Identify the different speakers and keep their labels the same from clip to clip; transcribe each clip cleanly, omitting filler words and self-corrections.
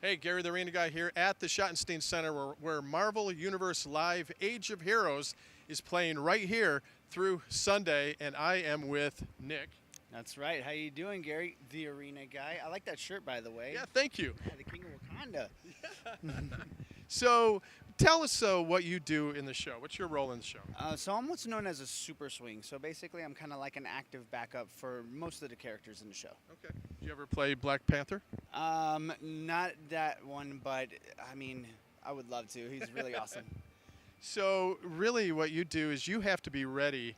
Speaker 1: Hey, Gary the Arena Guy here at the Schottenstein Center where Marvel Universe Live Age of Heroes is playing right here through Sunday, and I am with Nick.
Speaker 2: That's right. How you doing, Gary? The arena guy. I like that shirt, by the way.
Speaker 1: Yeah, thank you.
Speaker 2: Yeah, the King of Wakanda.
Speaker 1: So tell us what you do in the show. What's your role in the show?
Speaker 2: So I'm what's known as a super swing. So basically, I'm kind of like an active backup for most of the characters in the show.
Speaker 1: Okay. Did you ever play Black Panther?
Speaker 2: Not that one, but I mean, I would love to. He's really awesome.
Speaker 1: So really what you do is you have to be ready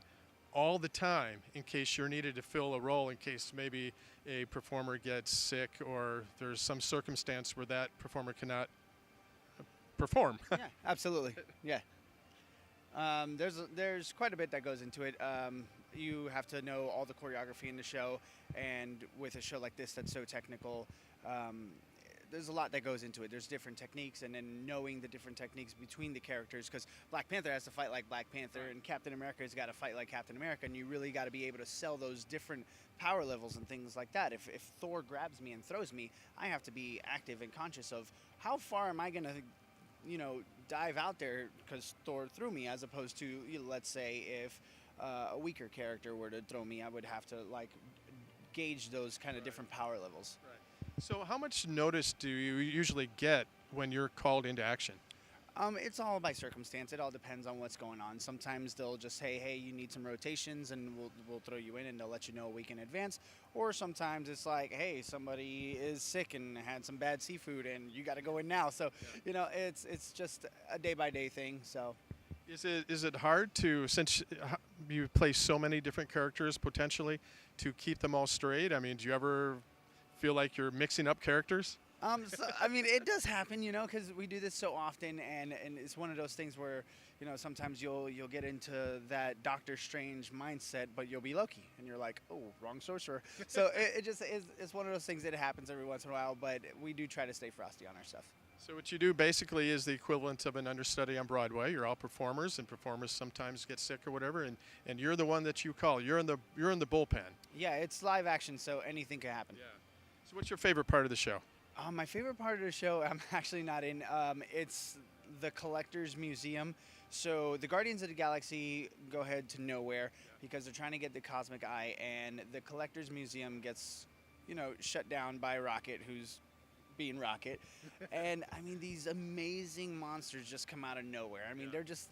Speaker 1: all the time in case you're needed to fill a role, in case maybe a performer gets sick or there's some circumstance where that performer cannot perform.
Speaker 2: Yeah, absolutely. Yeah. There's quite a bit that goes into it. You have to know all the choreography in the show, and with a show like this that's so technical, there's a lot that goes into it. There's different techniques, and then knowing the different techniques between the characters, because Black Panther has to fight like Black Panther, and Captain America's got to fight like Captain America, and you really got to be able to sell those different power levels and things like that. If Thor grabs me and throws me, I have to be active and conscious of how far am I going to dive out there because Thor threw me, as opposed to, let's say, if a weaker character were to throw me, I would have to gauge those kind of different power levels.
Speaker 1: Right. So how much notice do you usually get when you're called into action?
Speaker 2: It's all by circumstance. It all depends on what's going on. Sometimes they'll just say, "Hey, you need some rotations," and we'll throw you in, and they'll let you know a week in advance. Or sometimes it's like, "Hey, somebody is sick and had some bad seafood, and you got to go in now." So, it's just a day by day thing. So.
Speaker 1: Is it hard to, since you play so many different characters potentially, to keep them all straight? I mean, do you ever feel like you're mixing up characters?
Speaker 2: I mean, it does happen, because we do this so often, and it's one of those things where, sometimes you'll get into that Doctor Strange mindset, but you'll be Loki, and you're like, oh, wrong sorcerer. So it just is, it's one of those things that happens every once in a while, but we do try to stay frosty on our stuff.
Speaker 1: So what you do basically is the equivalent of an understudy on Broadway. You're all performers, and performers sometimes get sick or whatever, and you're the one that you call. You're in the bullpen.
Speaker 2: Yeah, it's live action, so anything can happen.
Speaker 1: Yeah. So what's your favorite part of the show?
Speaker 2: My favorite part of the show, I'm actually not in. It's the Collector's Museum. So the Guardians of the Galaxy go ahead to nowhere because they're trying to get the Cosmic Eye, and the Collector's Museum gets, shut down by Rocket, who's being Rocket. And I mean, these amazing monsters just come out of nowhere. I mean, they're just,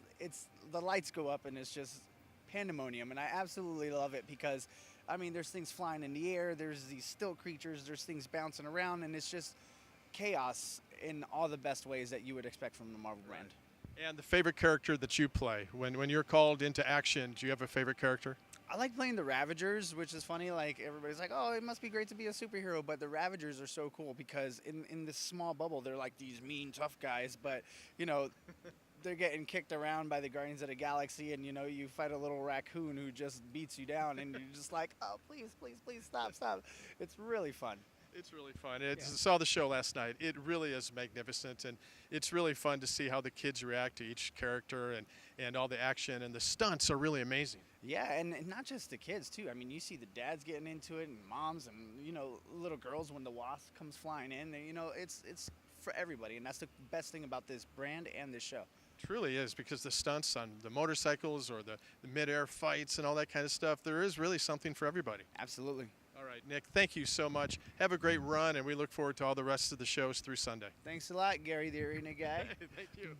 Speaker 2: the lights go up and it's just pandemonium, and I absolutely love it because, I mean, there's things flying in the air, there's these still creatures, there's things bouncing around, and it's just chaos in all the best ways that you would expect from the Marvel brand.
Speaker 1: And the favorite character that you play, when you're called into action, do you have a favorite character?
Speaker 2: I like playing the Ravagers, which is funny. Like, everybody's like, oh, it must be great to be a superhero, but the Ravagers are so cool because in this small bubble, they're like these mean, tough guys, but, they're getting kicked around by the Guardians of the Galaxy, and, you fight a little raccoon who just beats you down, and you're just like, oh, please, please, please, stop, stop. It's really fun.
Speaker 1: It's really fun. Saw the show last night. It really is magnificent, and it's really fun to see how the kids react to each character and all the action, and the stunts are really amazing.
Speaker 2: Yeah, and not just the kids, too. I mean, you see the dads getting into it, and moms, and, little girls when the Wasp comes flying in. It's for everybody, and that's the best thing about this brand and this show.
Speaker 1: Truly is, because the stunts on the motorcycles or the mid-air fights and all that kind of stuff, there is really something for everybody.
Speaker 2: Absolutely.
Speaker 1: All right, Nick, thank you so much. Have a great run, and we look forward to all the rest of the shows through Sunday.
Speaker 2: Thanks a lot, Gary the Arena Guy.
Speaker 1: Thank you.